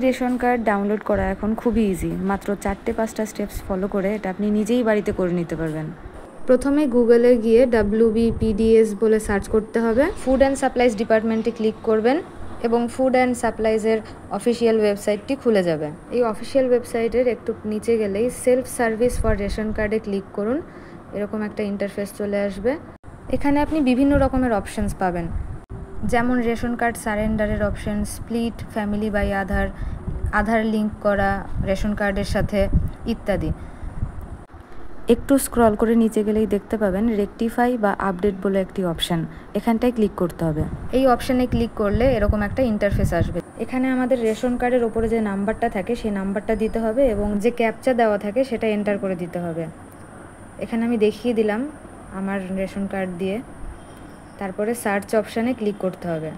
Ration card download করা এখন খুবই ইজি। মাত্র 4-5টা স্টেপস ফলো করে এটা আপনি নিজেই বাড়িতে করে নিতে পারবেন। প্রথমে গুগলে গিয়ে WBPDS বলে সার্চ করতে হবে। ফুড অ্যান্ড সাপ্লাইজ ডিপার্টমেন্টে ক্লিক করবেন এবং ফুড অ্যান্ড সাপ্লাইজের অফিসিয়াল ওয়েবসাইটটি খুলে যাবে। এই অফিসিয়াল ওয়েবসাইটের একটু নিচে গেলেই সেলফ সার্ভিস ফর রেশন কার্ডে ক্লিক করুন। এরকম একটা ইন্টারফেস চলে আসবে। এখানে আপনি বিভিন্ন রকমের অপশানস পাবেন, যেমন রেশন কার্ড সারেন্ডারের option, split, family by Aadhaar link করা রেশন কার্ডের সাথে ইত্যাদি। একটু স্ক্রল করে নিচে গেলেই দেখতে পাবেন রেকটিফাই বা আপডেট বলে একটি অপশান। এখানটায় ক্লিক করতে হবে। এই অপশানে ক্লিক করলে এরকম একটা ইন্টারফেস আসবে। এখানে আমাদের রেশন কার্ডের ওপরে যে নাম্বারটা থাকে সেই নাম্বারটা দিতে হবে এবং যে ক্যাপচা দেওয়া থাকে সেটা এন্টার করে দিতে হবে। এখানে আমি দেখিয়ে দিলাম আমার রেশন কার্ড দিয়ে। তারপরে সার্চ অপশানে ক্লিক করতে হবে।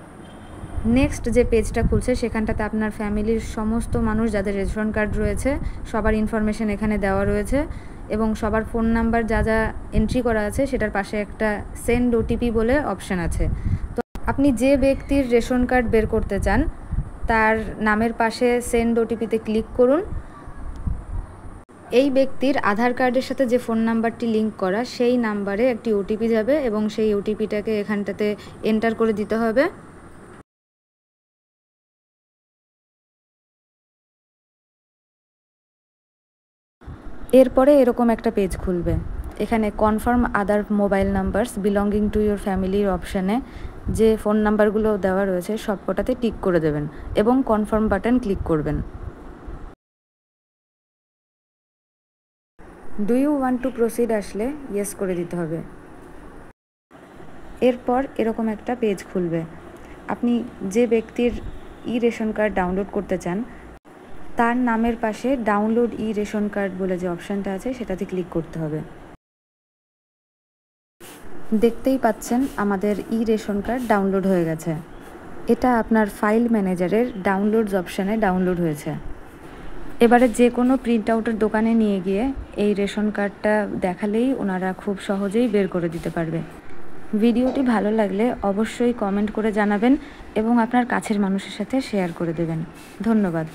নেক্সট যে পেজটা খুলছে সেখানটাতে আপনার ফ্যামিলির সমস্ত মানুষ যাদের রেশন কার্ড রয়েছে সবার ইনফরমেশন এখানে দেওয়া রয়েছে এবং সবার ফোন নাম্বার যা যা এন্ট্রি করা আছে সেটার পাশে একটা সেন্ড ওটিপি বলে অপশান আছে। তো আপনি যে ব্যক্তির রেশন কার্ড বের করতে চান তার নামের পাশে সেন্ড ওটিপিতে ক্লিক করুন। এই ব্যক্তির আধার কার্ডের সাথে যে ফোন নাম্বারটি লিঙ্ক করা সেই নাম্বারে একটি ওটিপি যাবে এবং সেই ওটিপিটাকে এখানটাতে এন্টার করে দিতে হবে। এরপরে এরকম একটা পেজ খুলবে। এখানে confirm other mobile numbers belonging to your ফ্যামিলির অপশানে যে ফোন নাম্বারগুলো দেওয়া রয়েছে সবকটাতে টিক করে দেবেন এবং কনফার্ম বাটন ক্লিক করবেন। Do you want to proceed আসলে ইয়েস করে দিতে হবে। এরপর এরকম একটা পেজ খুলবে। আপনি যে ব্যক্তির রেশন কার্ড ডাউনলোড করতে চান তার নামের পাশে ডাউনলোড রেশন কার্ড বলে যে অপশানটা আছে সেটাতে ক্লিক করতে হবে। দেখতেই পাচ্ছেন আমাদের রেশন কার্ড ডাউনলোড হয়ে গেছে। এটা আপনার ফাইল ম্যানেজারের ডাউনলোডস অপশানে ডাউনলোড হয়েছে। এবারে যে কোনো প্রিন্ট আউটের দোকানে নিয়ে গিয়ে এই রেশন কার্ডটা দেখালেই ওনারা খুব সহজেই বের করে দিতে পারবে। ভিডিওটি ভালো লাগলে অবশ্যই কমেন্ট করে জানাবেন এবং আপনার কাছের মানুষের সাথে শেয়ার করে দেবেন। ধন্যবাদ।